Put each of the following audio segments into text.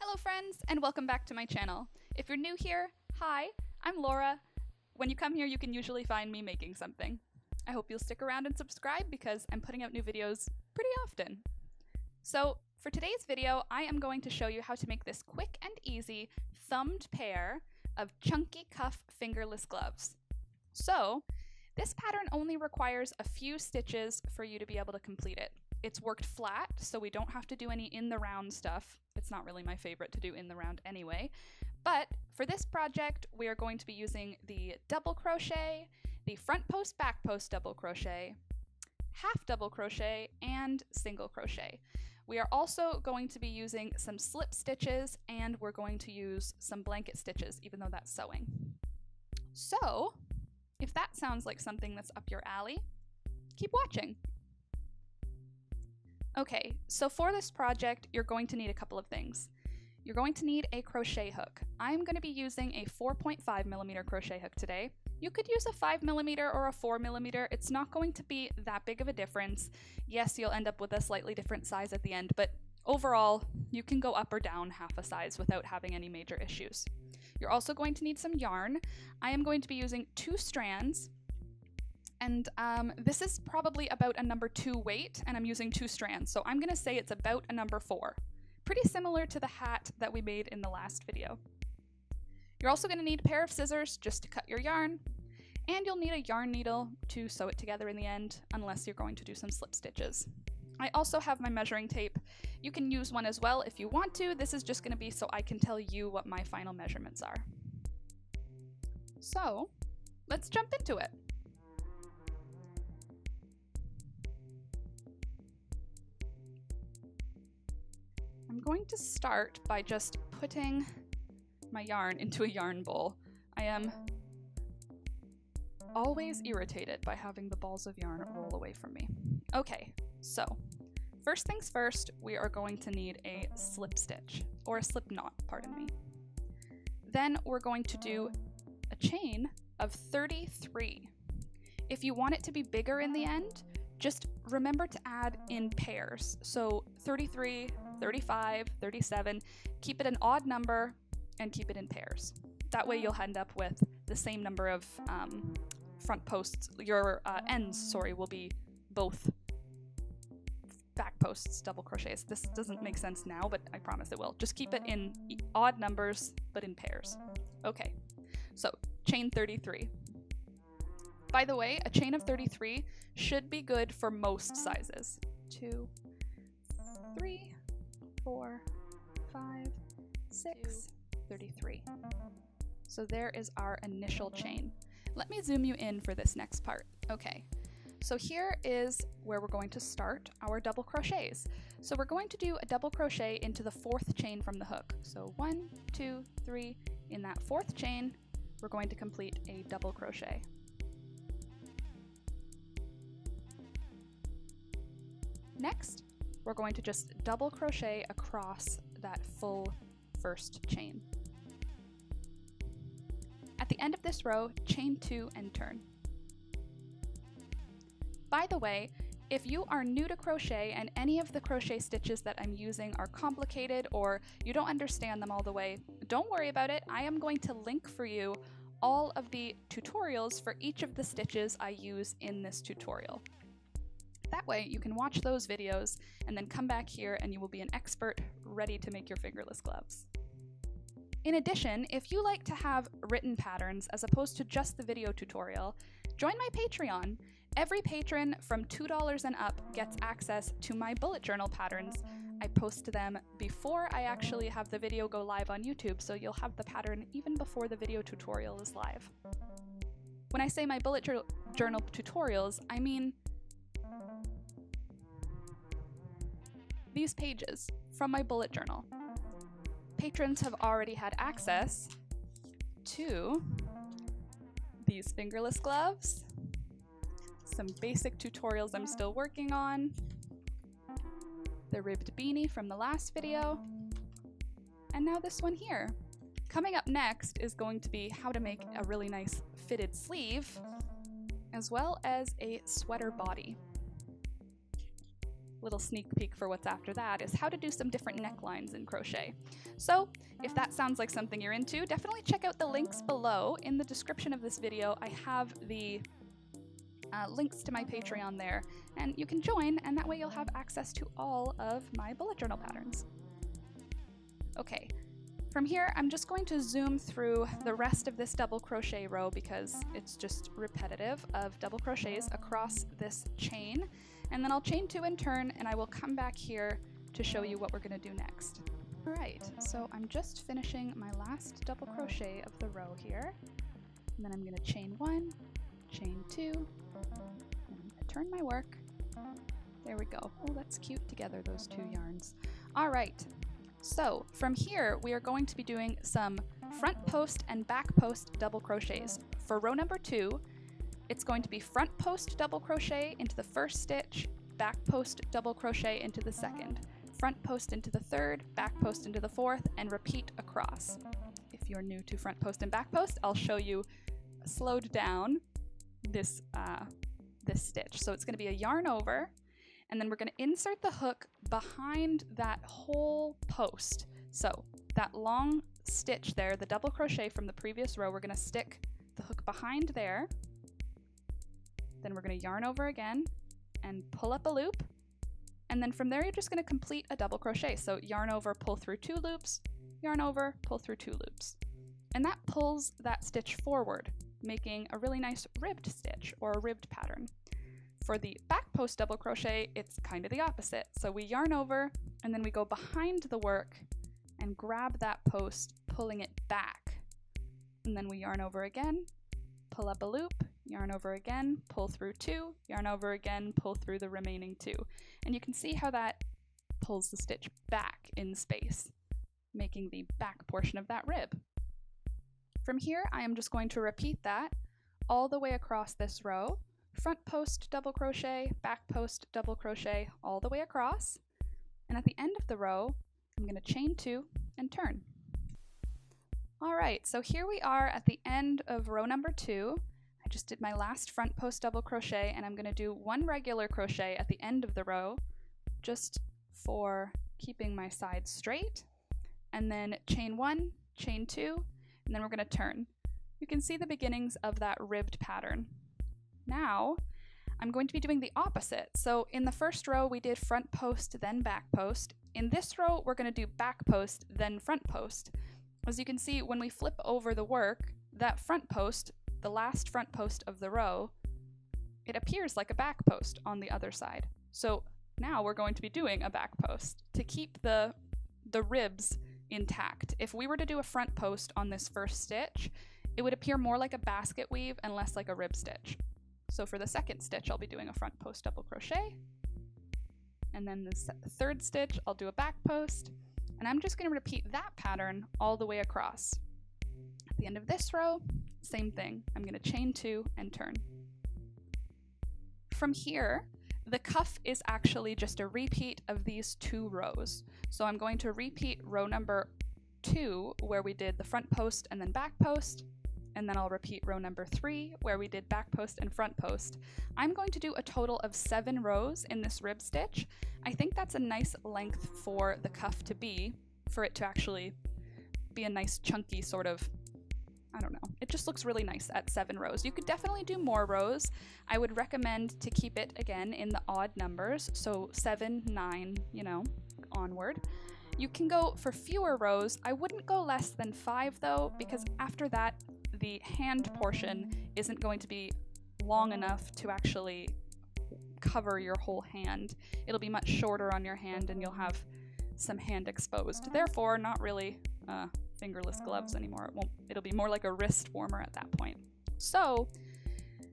Hello friends, and welcome back to my channel. If you're new here, hi, I'm Laura. When you come here, you can usually find me making something. I hope you'll stick around and subscribe because I'm putting out new videos pretty often. So for today's video, I am going to show you how to make this quick and easy thumbed pair of chunky cuff fingerless gloves. So this pattern only requires a few stitches for you to be able to complete it. It's worked flat, so we don't have to do any in the round stuff. It's not really my favorite to do in the round anyway. But for this project, we are going to be using the double crochet, the front post, back post double crochet, half double crochet, and single crochet. We are also going to be using some slip stitches, and we're going to use some blanket stitches, even though that's sewing. So, if that sounds like something that's up your alley, keep watching. Okay, so for this project, you're going to need a couple of things. You're going to need a crochet hook. I'm going to be using a 4.5mm crochet hook today. You could use a 5mm or a 4mm. It's not going to be that big of a difference. Yes, you'll end up with a slightly different size at the end, but overall, you can go up or down half a size without having any major issues. You're also going to need some yarn. I am going to be using 2 strands. And this is probably about a number 2 weight, and I'm using 2 strands, so I'm going to say it's about a number 4. Pretty similar to the hat that we made in the last video. You're also going to need a pair of scissors just to cut your yarn, and you'll need a yarn needle to sew it together in the end, unless you're going to do some slip stitches. I also have my measuring tape. You can use one as well if you want to. This is just going to be so I can tell you what my final measurements are. So, let's jump into it. I'm going to start by just putting my yarn into a yarn bowl. I am always irritated by having the balls of yarn roll away from me. Okay, so first things first, we are going to need a slip stitch, or a slip knot, pardon me. Then we're going to do a chain of 33. If you want it to be bigger in the end, just remember to add in pairs. So 33, 35, 37, keep it an odd number and keep it in pairs. That way you'll end up with the same number of front posts. Your ends, will be both back posts, double crochets. This doesn't make sense now, but I promise it will. Just keep it in odd numbers, but in pairs. Okay, so chain 33. By the way, a chain of 33 should be good for most sizes. 2, 3, 4, 5, 6, 33. So there is our initial chain. Let me zoom you in for this next part. Okay, so here is where we're going to start our double crochets. So we're going to do a double crochet into the 4th chain from the hook. So 1, 2, 3. In that 4th chain, we're going to complete a double crochet. Next, we're going to just double crochet across that full 1st chain. At the end of this row, chain 2 and turn. By the way, if you are new to crochet and any of the crochet stitches that I'm using are complicated or you don't understand them all the way, don't worry about it. I am going to link for you all of the tutorials for each of the stitches I use in this tutorial. That way you can watch those videos and then come back here and you will be an expert ready to make your fingerless gloves. In addition, if you like to have written patterns as opposed to just the video tutorial, join my Patreon. Every patron from $2 and up gets access to my bullet journal patterns. I post them before I actually have the video go live on YouTube, so you'll have the pattern even before the video tutorial is live. When I say my bullet journal tutorials, I mean these pages from my bullet journal. Patrons have already had access to these fingerless gloves, some basic tutorials I'm still working on, the ribbed beanie from the last video, and now this one here. Coming up next is going to be how to make a really nice fitted sleeve, as well as a sweater body. Little sneak peek for what's after that is how to do some different necklines in crochet. So if that sounds like something you're into, definitely check out the links below. In the description of this video, I have the links to my Patreon there, and you can join, and that way you'll have access to all of my bullet journal patterns. Okay, from here I'm just going to zoom through the rest of this double crochet row because it's just repetitive of double crochets across this chain, and then I'll chain 2 and turn, and I will come back here to show you what we're going to do next. Alright, so I'm just finishing my last double crochet of the row here, and then I'm going to chain 1, chain 2, and I'm going to turn my work. There we go. Oh, that's cute together, those 2 yarns. Alright, so from here we are going to be doing some front post and back post double crochets. For row number 2, it's going to be front post double crochet into the first stitch, back post double crochet into the second, front post into the third, back post into the fourth, and repeat across. If you're new to front post and back post, I'll show you slowed down this stitch. So it's going to be a yarn over, and then we're going to insert the hook behind that whole post. So that long stitch there, the double crochet from the previous row, we're going to stick the hook behind there. Then we're going to yarn over again and pull up a loop. And then from there, you're just going to complete a double crochet. So yarn over, pull through 2 loops, yarn over, pull through 2 loops. And that pulls that stitch forward, making a really nice ribbed stitch or a ribbed pattern. For the back post double crochet, it's kind of the opposite. So we yarn over, and then we go behind the work and grab that post, pulling it back. And then we yarn over again, pull up a loop, yarn over again, pull through 2, yarn over again, pull through the remaining 2. And you can see how that pulls the stitch back in space, making the back portion of that rib. From here, I am just going to repeat that all the way across this row. Front post double crochet, back post double crochet, all the way across. And at the end of the row, I'm going to chain 2 and turn. Alright, so here we are at the end of row number 2. I just did my last front post double crochet, and I'm going to do 1 regular crochet at the end of the row, just for keeping my sides straight, and then chain 1, chain 2, and then we're going to turn. You can see the beginnings of that ribbed pattern. Now I'm going to be doing the opposite. So in the first row we did front post then back post. In this row we're going to do back post then front post. As you can see, when we flip over the work, that front post, the last front post of the row, it appears like a back post on the other side. So now we're going to be doing a back post to keep the ribs intact. If we were to do a front post on this first stitch, it would appear more like a basket weave and less like a rib stitch. So for the second stitch, I'll be doing a front post double crochet, and then the third stitch, I'll do a back post, and I'm just going to repeat that pattern all the way across. At the end of this row, same thing. I'm going to chain 2 and turn. From here, the cuff is actually just a repeat of these 2 rows. So I'm going to repeat row number 2, where we did the front post and then back post, and then I'll repeat row number 3, where we did back post and front post. I'm going to do a total of 7 rows in this rib stitch. I think that's a nice length for the cuff to be, for it to actually be a nice chunky sort of, I don't know, it just looks really nice at 7 rows. You could definitely do more rows. I would recommend to keep it, again, in the odd numbers, so 7, 9, you know, onward. You can go for fewer rows. I wouldn't go less than 5 though, because after that, the hand portion isn't going to be long enough to actually cover your whole hand. It'll be much shorter on your hand and you'll have some hand exposed. Therefore, not really fingerless gloves anymore. It'll be more like a wrist warmer at that point. So,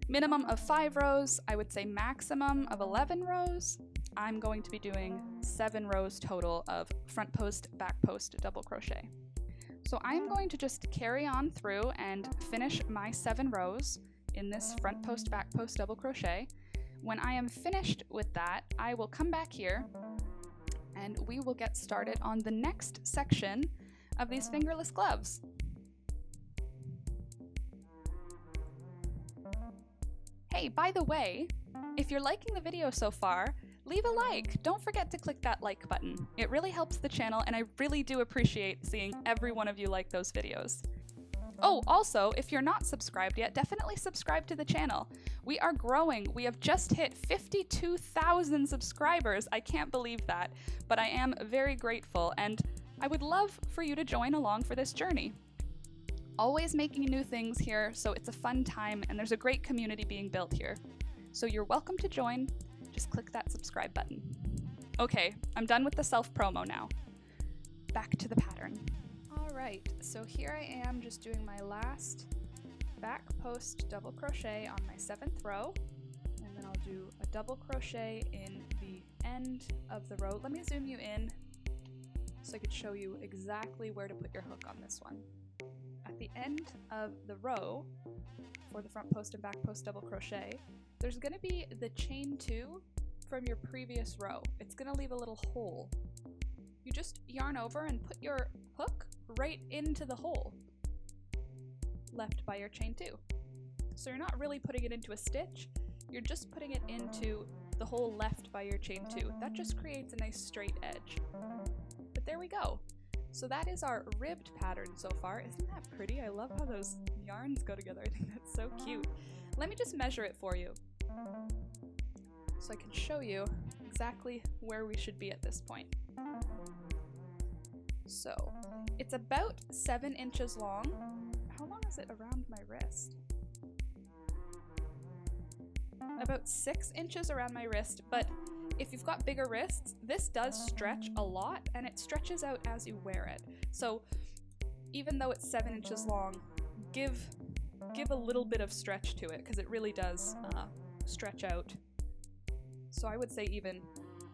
minimum of 5 rows, I would say maximum of 11 rows. I'm going to be doing 7 rows total of front post, back post, double crochet. So I'm going to just carry on through and finish my 7 rows in this front post, back post, double crochet. When I am finished with that, I will come back here and we will get started on the next section of these fingerless gloves. Hey, by the way, if you're liking the video so far, leave a like. Don't forget to click that like button. It really helps the channel, and I really do appreciate seeing every one of you like those videos. Oh, also, if you're not subscribed yet, definitely subscribe to the channel. We are growing. We have just hit 52,000 subscribers. I can't believe that, but I am very grateful, and I would love for you to join along for this journey. Always making new things here, so it's a fun time, and there's a great community being built here. So you're welcome to join. Just click that subscribe button. Okay, I'm done with the self-promo now. Back to the pattern. Alright, so here I am just doing my last back post double crochet on my 7th row, and then I'll do a double crochet in the end of the row. Let me zoom you in so I could show you exactly where to put your hook on this one. At the end of the row, for the front post and back post double crochet, there's going to be the chain 2 from your previous row. It's going to leave a little hole. You just yarn over and put your hook right into the hole left by your chain 2. So you're not really putting it into a stitch, you're just putting it into the hole left by your chain 2. That just creates a nice straight edge. But there we go. So that is our ribbed pattern so far. Isn't that pretty? I love how those yarns go together. I think that's so cute. Let me just measure it for you so I can show you exactly where we should be at this point. So it's about 7 inches long. How long is it around my wrist? About 6 inches around my wrist, but if you've got bigger wrists, this does stretch a lot, and it stretches out as you wear it. So even though it's 7 inches long, give a little bit of stretch to it, because it really does stretch out. So I would say even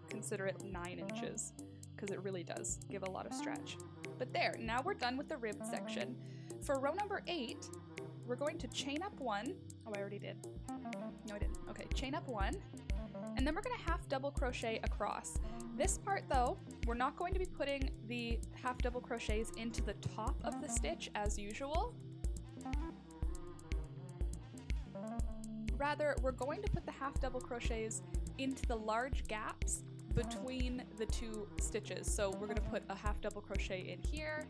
consider it 9 inches, because it really does give a lot of stretch. But there, now we're done with the ribbed section. For row number 8, we're going to chain up 1. Oh, I already did. No, I didn't. Okay, chain up 1. And then we're going to half double crochet across. This part though, we're not going to be putting the half double crochets into the top of the stitch as usual. Rather, we're going to put the half double crochets into the large gaps between the 2 stitches. So we're going to put a half double crochet in here,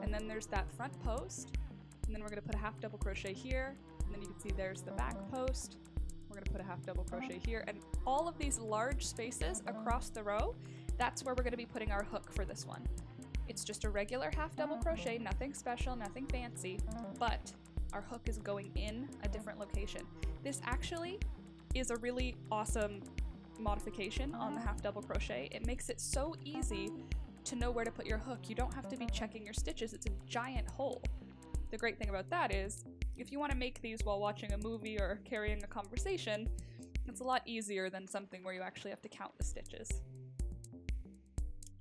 and then there's that front post, and then we're going to put a half double crochet here, and then you can see there's the back post. We're going to put a half double crochet here, and all of these large spaces across the row, that's where we're going to be putting our hook for this one. It's just a regular half double crochet, nothing special, nothing fancy, but our hook is going in a different location. This actually is a really awesome modification on the half double crochet. It makes it so easy to know where to put your hook. You don't have to be checking your stitches. It's a giant hole. The great thing about that is if you want to make these while watching a movie or carrying a conversation, it's a lot easier than something where you actually have to count the stitches.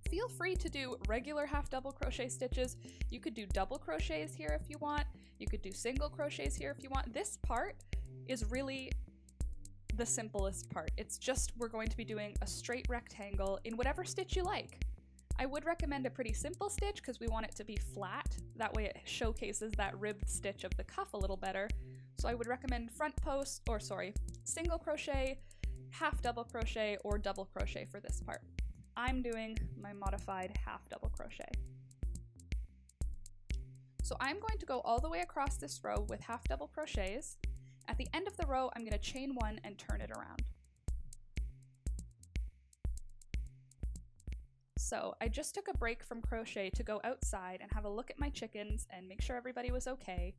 Feel free to do regular half double crochet stitches. You could do double crochets here if you want. You could do single crochets here if you want. This part is really the simplest part. It's just we're going to be doing a straight rectangle in whatever stitch you like. I would recommend a pretty simple stitch because we want it to be flat. That way it showcases that ribbed stitch of the cuff a little better. So I would recommend single crochet, half double crochet, or double crochet for this part. I'm doing my modified half double crochet. So I'm going to go all the way across this row with half double crochets. At the end of the row, I'm going to chain 1 and turn it around. So I just took a break from crochet to go outside and have a look at my chickens and make sure everybody was okay,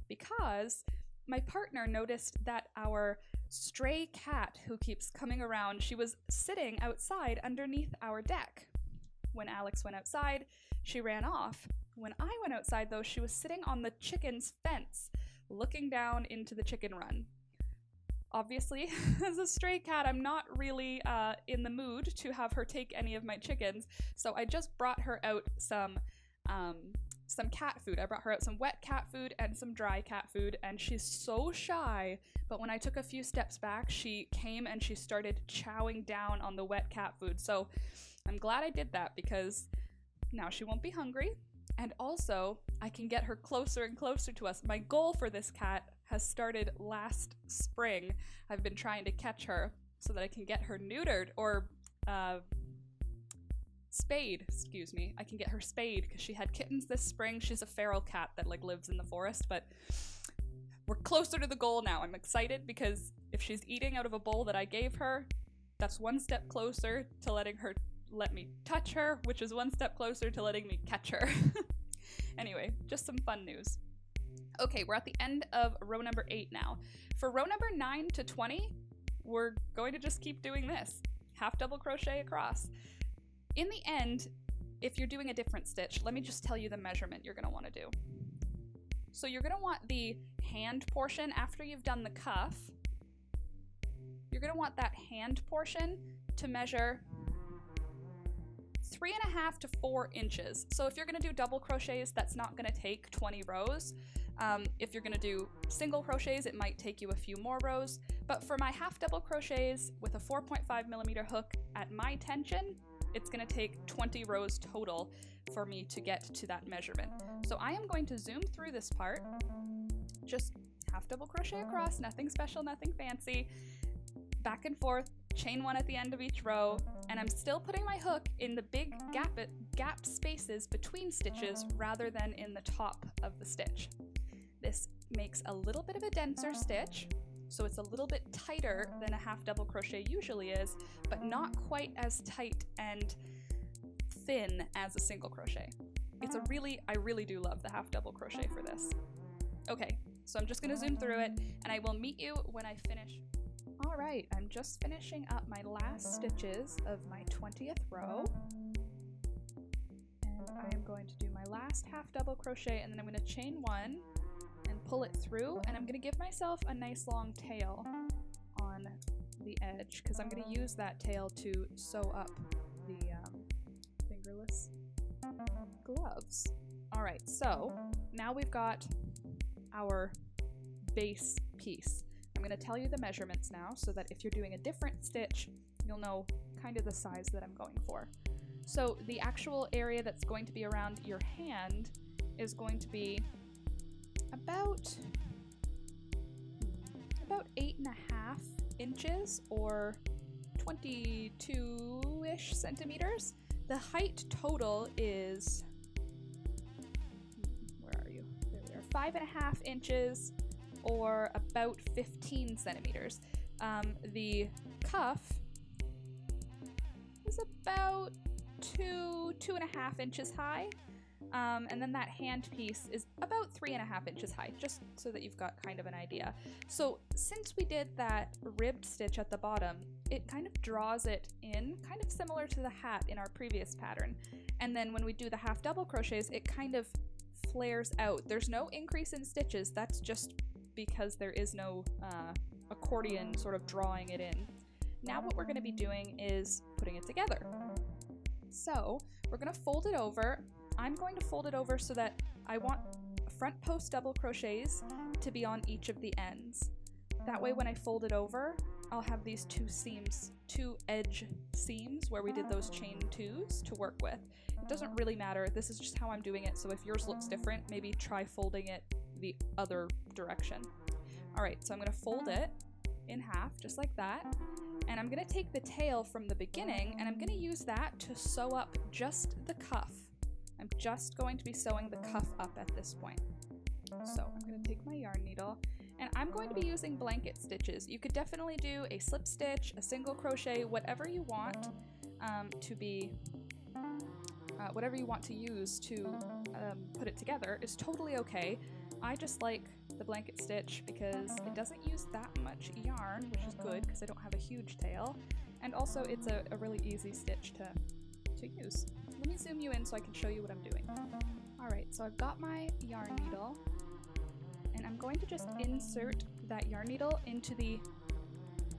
because my partner noticed that our stray cat who keeps coming around, she was sitting outside underneath our deck. When Alex went outside, she ran off. When I went outside though, she was sitting on the chicken's fence, looking down into the chicken run. Obviously, as a stray cat, I'm not really in the mood to have her take any of my chickens, so I just brought her out some cat food. I brought her out some wet cat food and some dry cat food, and she's so shy, but when I took a few steps back, she came and she started chowing down on the wet cat food. So I'm glad I did that, because now she won't be hungry, and also I can get her closer and closer to us. My goal for this cat has started last spring. I've been trying to catch her so that I can get her neutered or Spade, excuse me. I can get her Spade because she had kittens this spring. She's a feral cat that like lives in the forest, but we're closer to the goal now. I'm excited because if she's eating out of a bowl that I gave her, that's one step closer to letting her let me touch her, which is one step closer to letting me catch her. Anyway, just some fun news. Okay, we're at the end of row number 8 now. For row number 9 to 20, we're going to just keep doing this. Half double crochet across. In the end, if you're doing a different stitch, let me just tell you the measurement you're gonna wanna do. So you're gonna want the hand portion after you've done the cuff. You're gonna want that hand portion to measure 3.5 to 4 inches. So if you're gonna do double crochets, that's not gonna take 20 rows. If you're gonna do single crochets, it might take you a few more rows. But for my half double crochets with a 4.5mm hook at my tension, it's gonna take 20 rows total for me to get to that measurement. So I am going to zoom through this part, just half double crochet across, nothing special, nothing fancy, back and forth, chain 1 at the end of each row, and I'm still putting my hook in the big gap spaces between stitches rather than in the top of the stitch. This makes a little bit of a denser stitch, so it's a little bit tighter than a half double crochet usually is, but not quite as tight and thin as a single crochet. I really do love the half double crochet for this. Okay, so I'm just gonna zoom through it and I will meet you when I finish. All right, I'm just finishing up my last stitches of my 20th row. And I am going to do my last half double crochet and then I'm gonna chain 1 and pull it through, and I'm gonna give myself a nice long tail on the edge because I'm gonna use that tail to sew up the fingerless gloves. All right, so now we've got our base piece. I'm gonna tell you the measurements now so that if you're doing a different stitch, you'll know kind of the size that I'm going for. So the actual area that's going to be around your hand is going to be about 8.5 inches or 22-ish centimeters. The height total is, where are you? There we are, 5.5 inches or about 15 centimeters. The cuff is about 2.5 inches high. And then that hand piece is about 3.5 inches high, just so that you've got kind of an idea. So since we did that ribbed stitch at the bottom, it kind of draws it in, kind of similar to the hat in our previous pattern. And then when we do the half double crochets, it kind of flares out. There's no increase in stitches, that's just because there is no accordion sort of drawing it in. Now what we're going to be doing is putting it together. So we're going to fold it over. I'm going to fold it over so that I want front post double crochets to be on each of the ends. That way when I fold it over, I'll have these two edge seams where we did those chain 2s to work with. It doesn't really matter, this is just how I'm doing it, so if yours looks different, maybe try folding it the other direction. Alright, so I'm going to fold it in half, just like that, and I'm going to take the tail from the beginning and I'm going to use that to sew up just the cuff. I'm just going to be sewing the cuff up at this point. So I'm going to take my yarn needle and I'm going to be using blanket stitches. You could definitely do a slip stitch, a single crochet, whatever you want whatever you want to use to put it together is totally okay. I just like the blanket stitch because it doesn't use that much yarn, which is good because I don't have a huge tail, and also it's a really easy stitch to use. Let me zoom you in so I can show you what I'm doing. Alright, so I've got my yarn needle and I'm going to just insert that yarn needle into the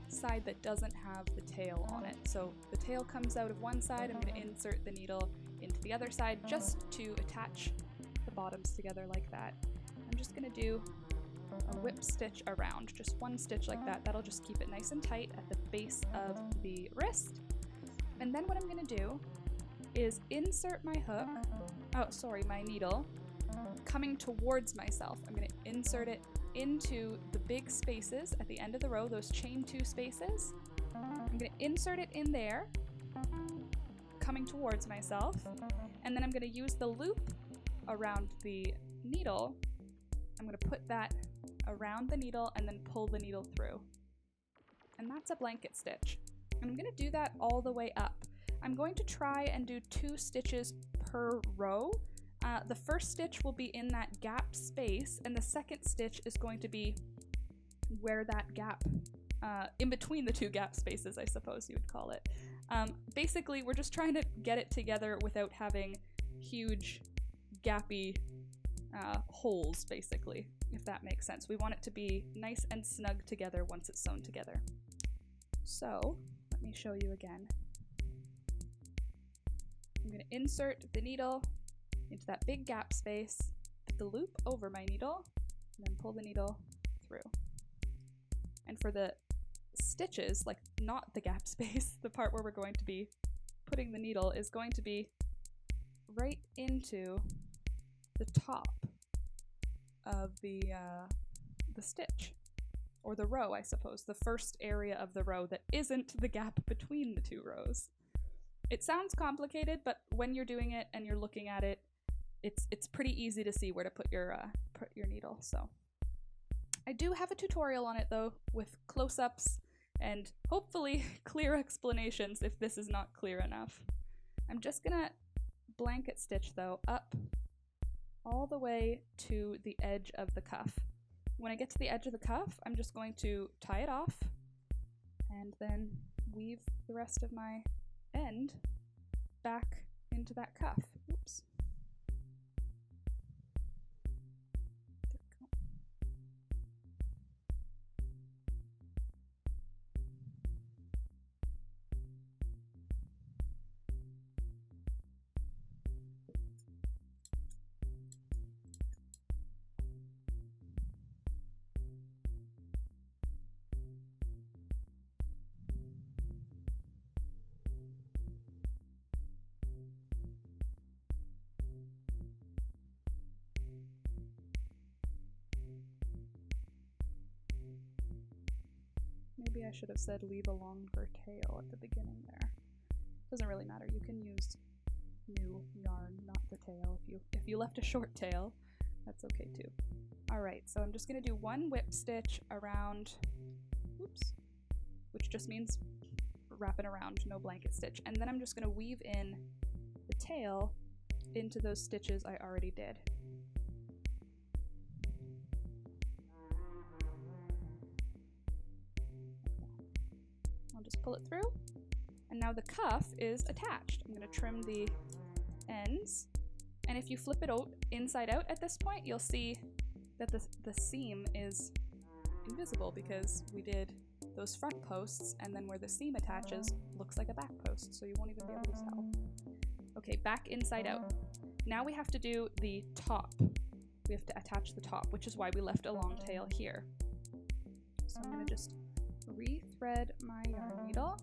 side that doesn't have the tail on it. So the tail comes out of one side, I'm going to insert the needle into the other side just to attach the bottoms together like that. I'm just going to do a whip stitch around, just one stitch like that. That'll just keep it nice and tight at the base of the wrist. And then what I'm going to do is insert my my needle coming towards myself. I'm going to insert it into the big spaces at the end of the row, those chain 2 spaces. I'm going to insert it in there coming towards myself, and then I'm going to use the loop around the needle. I'm going to put that around the needle and then pull the needle through. And that's a blanket stitch. And I'm going to do that all the way up. I'm going to try and do 2 stitches per row. The first stitch will be in that gap space, and the second stitch is going to be where that gap, in between the 2 gap spaces, I suppose you would call it. Basically, we're just trying to get it together without having huge gappy holes, basically, if that makes sense. We want it to be nice and snug together once it's sewn together. So, let me show you again. I'm going to insert the needle into that big gap space, put the loop over my needle, and then pull the needle through. And for the stitches, like not the gap space, the part where we're going to be putting the needle is going to be right into the top of the stitch, or the row, I suppose, the first area of the row that isn't the gap between the 2 rows. It sounds complicated, but when you're doing it and you're looking at it, it's pretty easy to see where to put your needle. So I do have a tutorial on it though, with close-ups and hopefully clear explanations if this is not clear enough. I'm just gonna blanket stitch though up all the way to the edge of the cuff. When I get to the edge of the cuff, I'm just going to tie it off and then weave the rest of my end back into that cuff. Oops. Maybe I should have said leave a longer tail at the beginning there. Doesn't really matter. You can use new yarn, not the tail. If you left a short tail, that's okay too. All right, so I'm just gonna do 1 whip stitch around, oops, which just means wrapping around, no blanket stitch. And then I'm just gonna weave in the tail into those stitches I already did. I'll just pull it through, and now the cuff is attached. I'm going to trim the ends, and if you flip it out inside out at this point, you'll see that the seam is invisible because we did those front posts, and then where the seam attaches looks like a back post, so you won't even be able to tell. Okay, back inside out. Now we have to do the top. We have to attach the top, which is why we left a long tail here. So I'm going to just re-thread my yarn needle,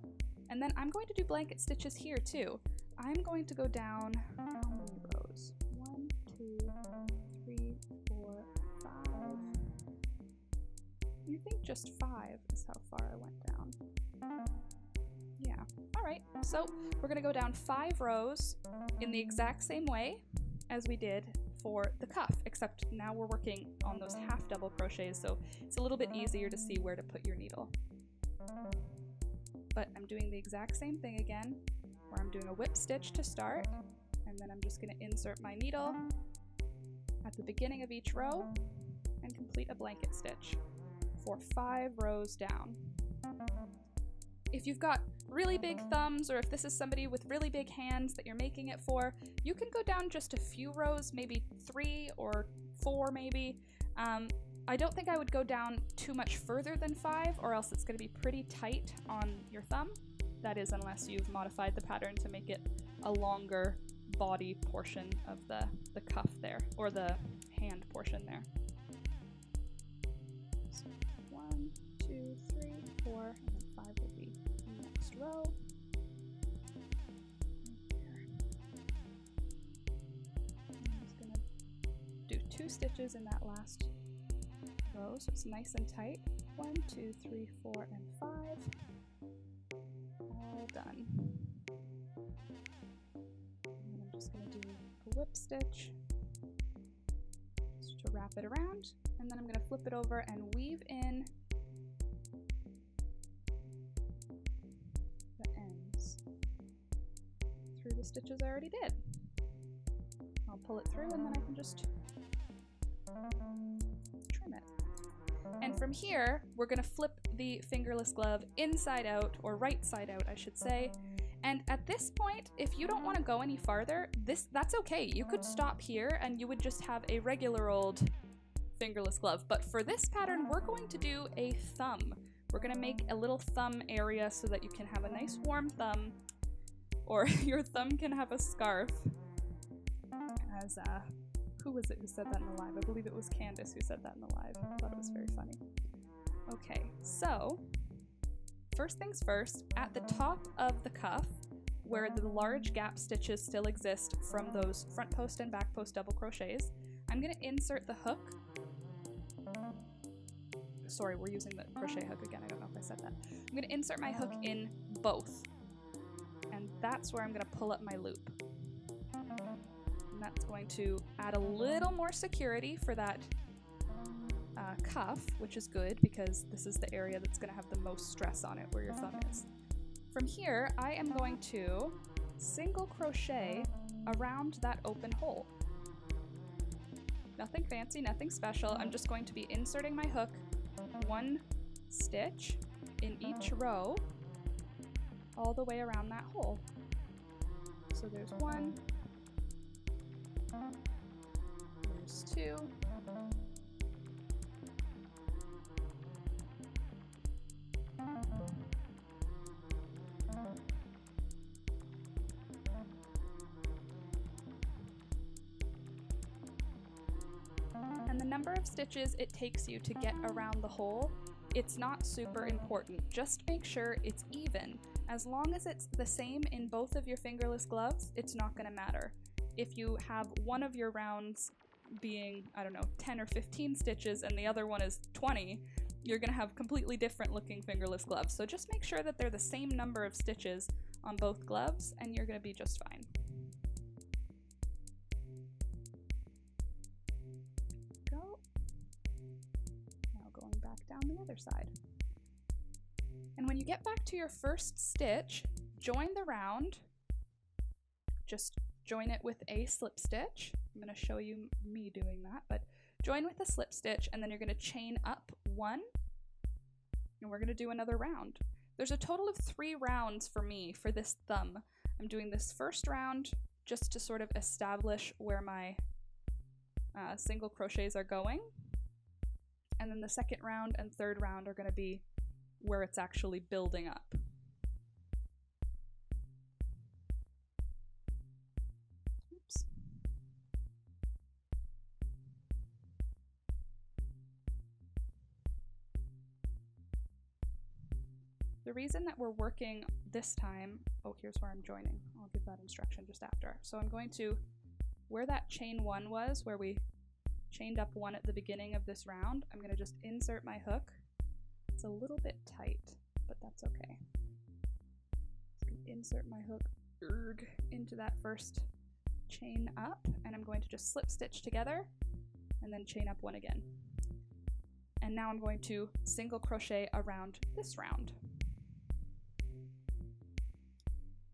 and then I'm going to do blanket stitches here too. I'm going to go down, how many rows? 1, 2, 3, 4, 5. I think just 5 is how far I went down. Yeah, all right, so we're gonna go down 5 rows in the exact same way as we did for the cuff, except now we're working on those half double crochets, so it's a little bit easier to see where to put your needle. But I'm doing the exact same thing again, where I'm doing a whip stitch to start, and then I'm just going to insert my needle at the beginning of each row and complete a blanket stitch for 5 rows down. If you've got really big thumbs, or if this is somebody with really big hands that you're making it for, you can go down just a few rows, maybe 3 or 4 maybe. I don't think I would go down too much further than 5, or else it's going to be pretty tight on your thumb. That is, unless you've modified the pattern to make it a longer body portion of the cuff there, or the hand portion there. So 1, 2, 3, 4, and then 5 will be the next row. I'm just going to do 2 stitches in that last row, so it's nice and tight. 1, 2, 3, 4, and 5. All done. whip stitch just to wrap it around, and then I'm going to flip it over and weave in the ends through the stitches I already did. I'll pull it through and then I can just trim it. And from here, we're going to flip the fingerless glove inside out, or right side out, I should say. And at this point, if you don't want to go any farther, that's okay. You could stop here and you would just have a regular old fingerless glove. But for this pattern, we're going to do a thumb. We're going to make a little thumb area so that you can have a nice warm thumb, or your thumb can have a scarf. As who was it who said that in the live? I believe it was Candace who said that in the live. I thought it was very funny. Okay, so first things first, at the top of the cuff, where the large gap stitches still exist from those front post and back post double crochets, I'm going to insert the hook. Sorry, we're using the crochet hook again. I don't know if I said that. I'm going to insert my hook in both, and that's where I'm going to pull up my loop. And that's going to add a little more security for that cuff, which is good because this is the area that's going to have the most stress on it, where your thumb is. From here, I am going to single crochet around that open hole. Nothing fancy, nothing special. I'm just going to be inserting my hook one stitch in each row all the way around that hole. So there's one, there's two, and the number of stitches it takes you to get around the hole, it's not super important. Just make sure it's even. As long as it's the same in both of your fingerless gloves, it's not going to matter. If you have one of your rounds being, I don't know, 10 or 15 stitches and the other one is 20, you're going to have completely different looking fingerless gloves. So just make sure that they're the same number of stitches on both gloves and you're going to be just fine. Go. Now going back down the other side. And when you get back to your first stitch, join the round. Just join it with a slip stitch. I'm going to show you me doing that, but join with a slip stitch, and then you're going to chain up one, and we're going to do another round. There's a total of 3 rounds for me for this thumb. I'm doing this first round just to sort of establish where my single crochets are going, and then the second round and third round are going to be where it's actually building up. Oops. The reason that we're working this time, oh, here's where I'm joining. I'll give that instruction just after. So I'm going to, where that chain 1 was, where we chained up 1 at the beginning of this round, I'm going to just insert my hook. It's a little bit tight, but that's okay. Just going to insert my hook into that first chain up, and I'm going to just slip stitch together and then chain up 1 again. And now I'm going to single crochet around this round.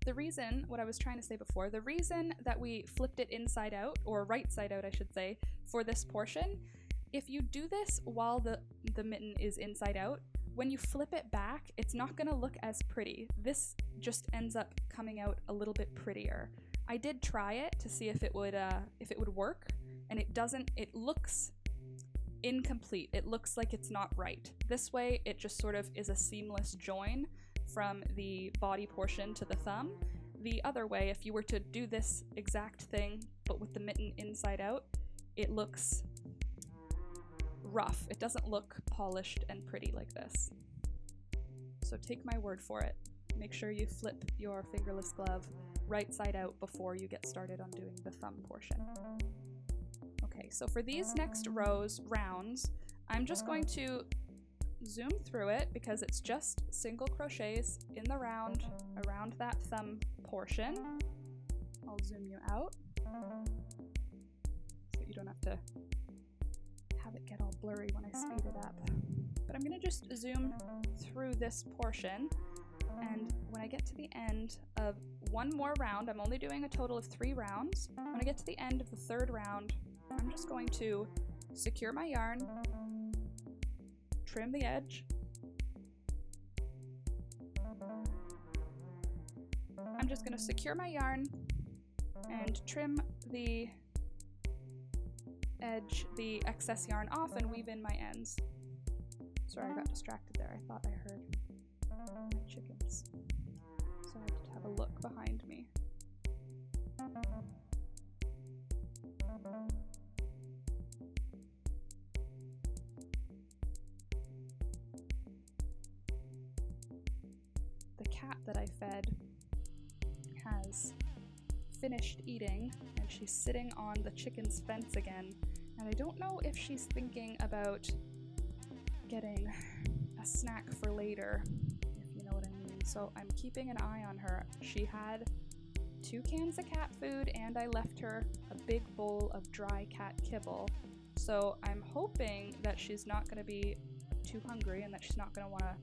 The reason, what I was trying to say before, the reason that we flipped it inside out, or right side out I should say, for this portion, if you do this while the mitten is inside out, when you flip it back, it's not going to look as pretty. This just ends up coming out a little bit prettier. I did try it to see if it would work, and it doesn't. It looks incomplete. It looks like it's not right. This way, it just sort of is a seamless join from the body portion to the thumb. The other way, if you were to do this exact thing, but with the mitten inside out, it looks rough. It doesn't look polished and pretty like this. So take my word for it. Make sure you flip your fingerless glove right side out before you get started on doing the thumb portion. Okay, so for these next rounds, I'm just going to zoom through it because it's just single crochets in the round around that thumb portion. I'll zoom you out. so you don't have to have it get all blurry when I speed it up. But I'm gonna just zoom through this portion, and when I get to the end of one more round, I'm only doing a total of 3 rounds. When I get to the end of the 3rd round, I'm just going to secure my yarn, trim the edge. I'm just going to secure my yarn and trim the edge, the excess yarn off, and weave in my ends. Sorry, I got distracted there. I thought I heard my chickens. So I have to have a look behind me. The cat that I fed has finished eating, and she's sitting on the chicken's fence again, and I don't know if she's thinking about getting a snack for later, if you know what I mean. So I'm keeping an eye on her. She had 2 cans of cat food, and I left her a big bowl of dry cat kibble. So I'm hoping that she's not going to be too hungry and that she's not going to want to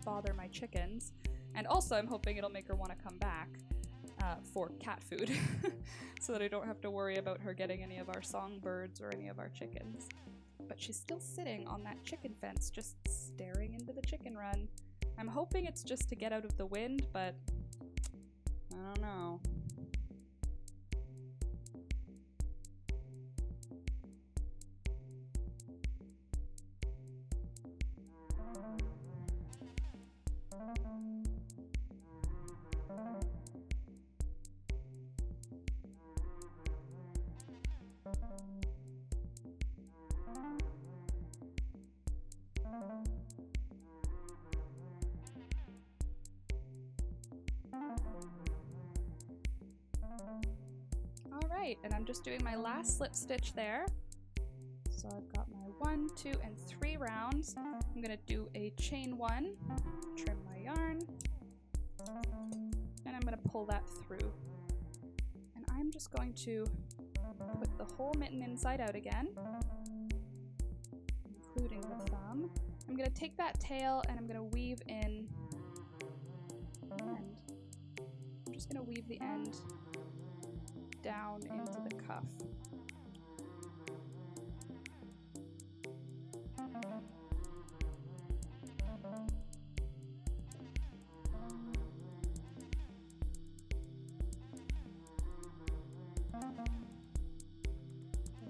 bother my chickens. And also I'm hoping it'll make her want to come back for cat food so that I don't have to worry about her getting any of our songbirds or any of our chickens. But she's still sitting on that chicken fence, just staring into the chicken run. I'm hoping it's just to get out of the wind, but I don't know. Alright, and I'm just doing my last slip stitch there. So I've got my 1, 2, and 3 rounds. I'm going to do a chain 1, trim my yarn, and I'm going to pull that through. And I'm just going to put the whole mitten inside out again, including the thumb. I'm going to take that tail and I'm going to weave in the end. I'm just going to weave the end down into the cuff.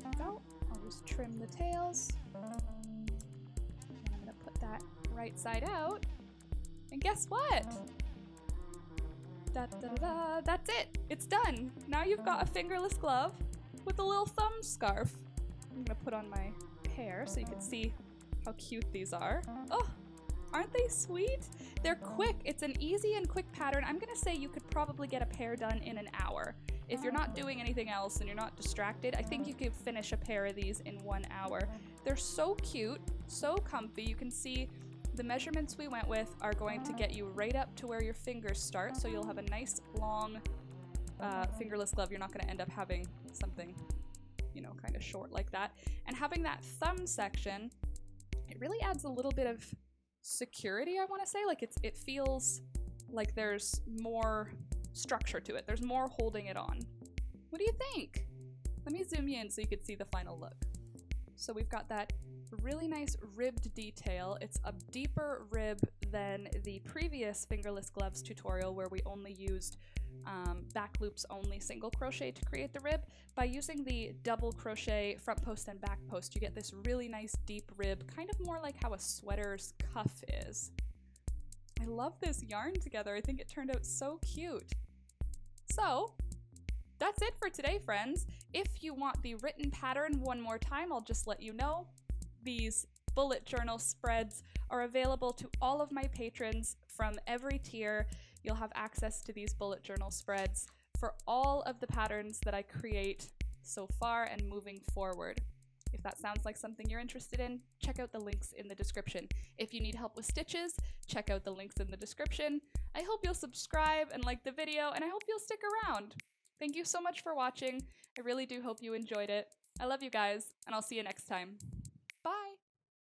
There we go. I'll just trim the tails. And I'm going to put that right side out. And guess what? Da, da, da, da. That's it. It's done. Now you've got a fingerless glove with a little thumb scarf. I'm gonna put on my pair so you can see how cute these are. Oh, aren't they sweet? They're quick. It's an easy and quick pattern. I'm gonna say you could probably get a pair done in an hour. If you're not doing anything else and you're not distracted, I think you could finish a pair of these in 1 hour. They're so cute, so comfy. You can see the measurements we went with are going to get you right up to where your fingers start, so you'll have a nice long fingerless glove. You're not going to end up having something, you know, kind of short like that. And having that thumb section, it really adds a little bit of security, I want to say. Like it feels like there's more structure to it. There's more holding it on. What do you think? Let me zoom you in so you can see the final look. So we've got that really nice ribbed detail. It's a deeper rib than the previous fingerless gloves tutorial where we only used back loops only single crochet to create the rib. By using the double crochet front post and back post, you get this really nice deep rib, kind of more like how a sweater's cuff is. I love this yarn together. I think it turned out so cute. So that's it for today, friends. If you want the written pattern one more time, I'll just let you know. These bullet journal spreads are available to all of my patrons from every tier. You'll have access to these bullet journal spreads for all of the patterns that I create so far and moving forward. If that sounds like something you're interested in, check out the links in the description. If you need help with stitches, check out the links in the description. I hope you'll subscribe and like the video, and I hope you'll stick around. Thank you so much for watching. I really do hope you enjoyed it. I love you guys, and I'll see you next time.